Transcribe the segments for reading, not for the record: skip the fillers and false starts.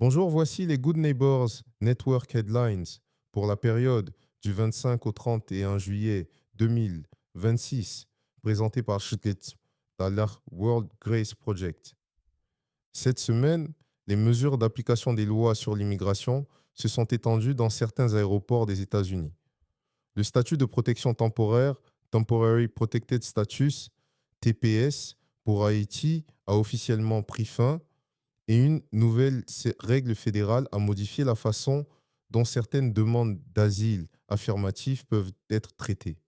Bonjour, voici les Good Neighbors Network Headlines pour la période du 25 au 31 juillet 2026, présentée par Schutz dans leur World Grace Project. Cette semaine, les mesures d'application des lois sur l'immigration se sont étendues dans certains aéroports des États-Unis. Le statut de protection temporaire, Temporary Protected Status, TPS, pour Haïti a officiellement pris fin et une nouvelle règle fédérale a modifié la façon dont certaines demandes d'asile affirmatifs peuvent être traitées.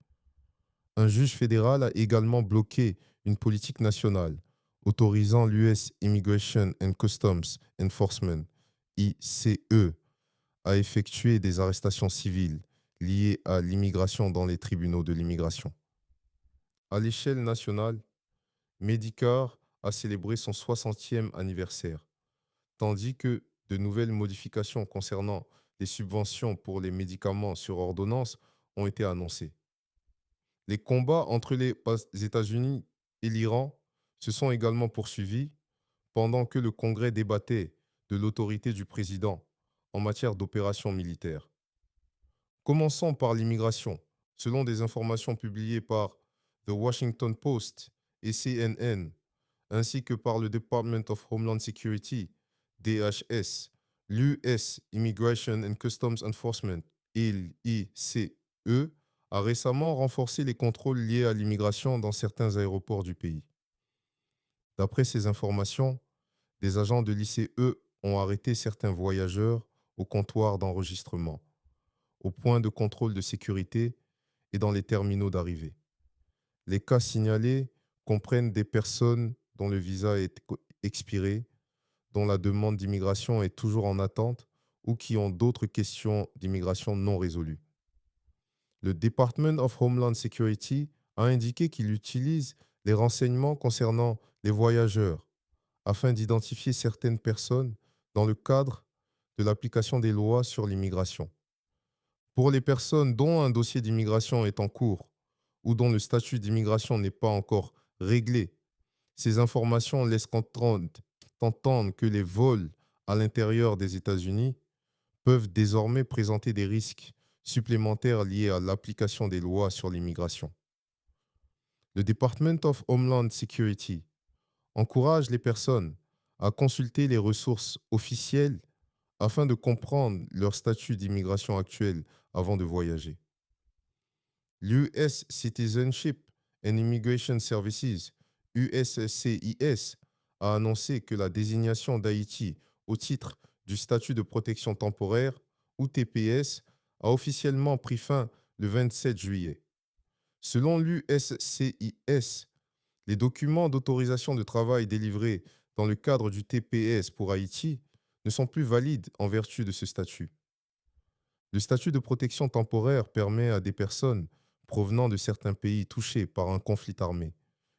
Un juge fédéral a également bloqué une politique nationale autorisant l'US Immigration and Customs Enforcement, ICE, à effectuer des arrestations civiles liées à l'immigration dans les tribunaux de l'immigration. À l'échelle nationale, Medicare a célébré son 60e anniversaire, tandis que de nouvelles modifications concernant les subventions pour les médicaments sur ordonnance ont été annoncées. Les combats entre les États-Unis et l'Iran se sont également poursuivis pendant que le Congrès débattait de l'autorité du président en matière d'opérations militaires. Commençons par l'immigration. Selon des informations publiées par The Washington Post et CNN, ainsi que par le Department of Homeland Security, DHS, l'US Immigration and Customs Enforcement, ICE, a récemment renforcé les contrôles liés à l'immigration dans certains aéroports du pays. D'après ces informations, des agents de l'ICE ont arrêté certains voyageurs au comptoir d'enregistrement, au point de contrôle de sécurité et dans les terminaux d'arrivée. Les cas signalés comprennent des personnes dont le visa est expiré, dont la demande d'immigration est toujours en attente ou qui ont d'autres questions d'immigration non résolues. Le Department of Homeland Security a indiqué qu'il utilise les renseignements concernant les voyageurs afin d'identifier certaines personnes dans le cadre de l'application des lois sur l'immigration. Pour les personnes dont un dossier d'immigration est en cours ou dont le statut d'immigration n'est pas encore réglé, ces informations laissent entendre que les vols à l'intérieur des États-Unis peuvent désormais présenter des risques supplémentaires liés à l'application des lois sur l'immigration. Le Department of Homeland Security encourage les personnes à consulter les ressources officielles afin de comprendre leur statut d'immigration actuel avant de voyager. L'US Citizenship and Immigration Services, USCIS, a annoncé que la désignation d'Haïti au titre du statut de protection temporaire, ou TPS, a officiellement pris fin le 27 juillet. Selon l'USCIS, les documents d'autorisation de travail délivrés dans le cadre du TPS pour Haïti ne sont plus valides en vertu de ce statut. Le statut de protection temporaire permet à des personnes provenant de certains pays touchés par un conflit armé,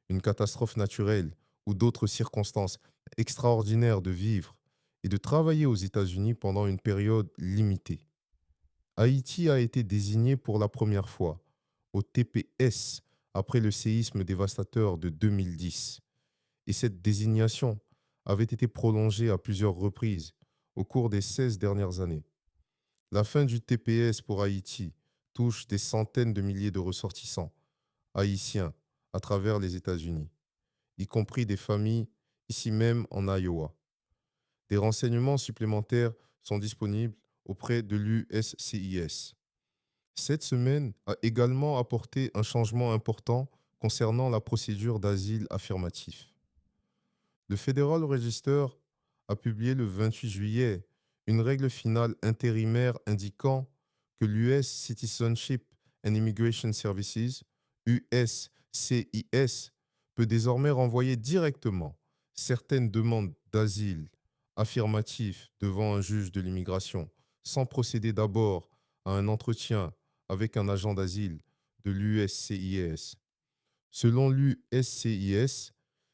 une catastrophe naturelle ou d'autres circonstances extraordinaires de vivre et de travailler aux États-Unis pendant une période limitée. Haïti a été désigné pour la première fois au TPS après le séisme dévastateur de 2010, et cette désignation avait été prolongée à plusieurs reprises au cours des 16 dernières années. La fin du TPS pour Haïti touche des centaines de milliers de ressortissants haïtiens à travers les États-Unis, y compris des familles ici même en Iowa. Des renseignements supplémentaires sont disponibles auprès de l'USCIS. Cette semaine a également apporté un changement important concernant la procédure d'asile affirmatif. Le Federal Register a publié le 28 juillet une règle finale intérimaire indiquant que l'US Citizenship and Immigration Services, USCIS, peut désormais renvoyer directement certaines demandes d'asile affirmatif devant un juge de l'immigration, sans procéder d'abord à un entretien avec un agent d'asile de l'USCIS. Selon l'USCIS,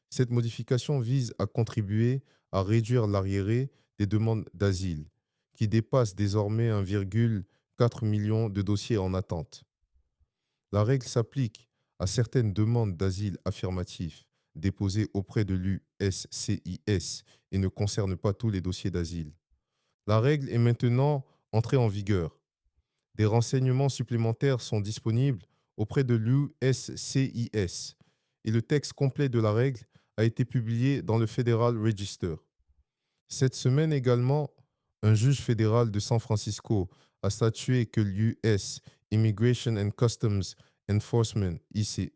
cette modification vise à contribuer à réduire l'arriéré des demandes d'asile, qui dépasse désormais 1,4 million de dossiers en attente. La règle s'applique à certaines demandes d'asile affirmatifs déposées auprès de l'USCIS et ne concerne pas tous les dossiers d'asile. La règle est maintenant entrée en vigueur. Des renseignements supplémentaires sont disponibles auprès de l'USCIS et le texte complet de la règle a été publié dans le Federal Register. Cette semaine également, un juge fédéral de San Francisco a statué que l'US Immigration and Customs Enforcement, ICE,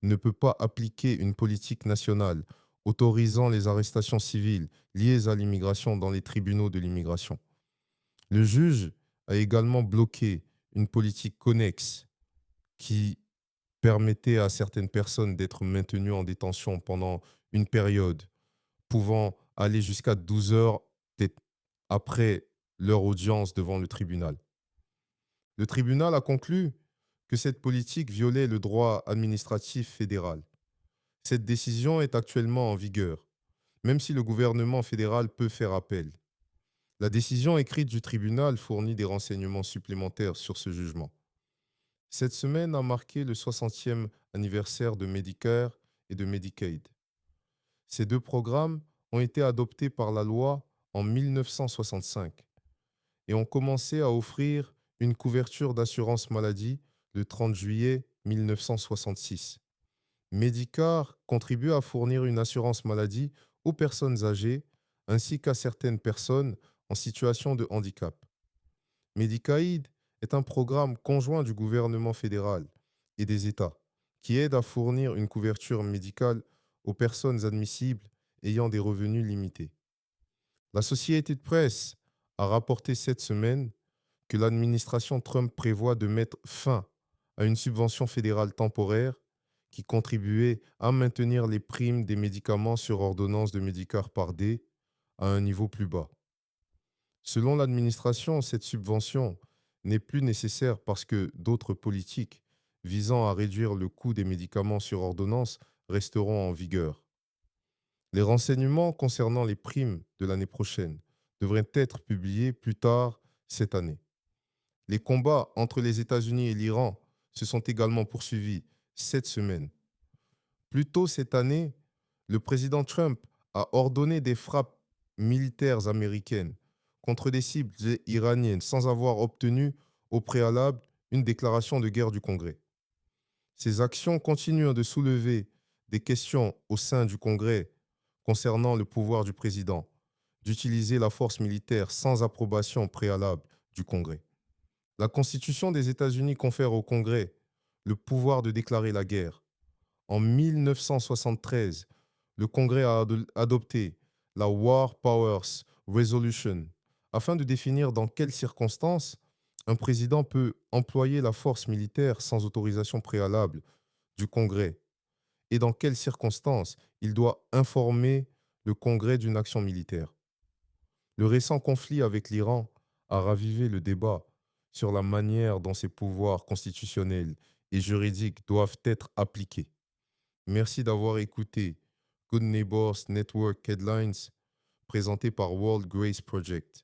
ne peut pas appliquer une politique nationale autorisant les arrestations civiles liées à l'immigration dans les tribunaux de l'immigration. Le juge a également bloqué une politique connexe qui permettait à certaines personnes d'être maintenues en détention pendant une période pouvant aller jusqu'à 12 heures après leur audience devant le tribunal. Le tribunal a conclu que cette politique violait le droit administratif fédéral. Cette décision est actuellement en vigueur, même si le gouvernement fédéral peut faire appel. La décision écrite du tribunal fournit des renseignements supplémentaires sur ce jugement. Cette semaine a marqué le 60e anniversaire de Medicare et de Medicaid. Ces deux programmes ont été adoptés par la loi en 1965 et ont commencé à offrir une couverture d'assurance maladie le 30 juillet 1966. Medicare contribue à fournir une assurance maladie aux personnes âgées ainsi qu'à certaines personnes en situation de handicap. Medicaid est un programme conjoint du gouvernement fédéral et des États qui aide à fournir une couverture médicale aux personnes admissibles ayant des revenus limités. La Société de presse a rapporté cette semaine que l'administration Trump prévoit de mettre fin à une subvention fédérale temporaire qui contribuait à maintenir les primes des médicaments sur ordonnance de Medicare Part D à un niveau plus bas. Selon l'administration, cette subvention n'est plus nécessaire parce que d'autres politiques visant à réduire le coût des médicaments sur ordonnance resteront en vigueur. Les renseignements concernant les primes de l'année prochaine devraient être publiés plus tard cette année. Les combats entre les États-Unis et l'Iran se sont également poursuivis cette semaine. Plus tôt cette année, le président Trump a ordonné des frappes militaires américaines contre des cibles iraniennes sans avoir obtenu au préalable une déclaration de guerre du Congrès. Ces actions continuent de soulever des questions au sein du Congrès concernant le pouvoir du président d'utiliser la force militaire sans approbation préalable du Congrès. La Constitution des États-Unis confère au Congrès le pouvoir de déclarer la guerre. En 1973, le Congrès a adopté la War Powers Resolution afin de définir dans quelles circonstances un président peut employer la force militaire sans autorisation préalable du Congrès et dans quelles circonstances il doit informer le Congrès d'une action militaire. Le récent conflit avec l'Iran a ravivé le débat sur la manière dont ces pouvoirs constitutionnels et juridiques doivent être appliqués. Merci d'avoir écouté Good Neighbors Network Headlines présenté par World Grace Project.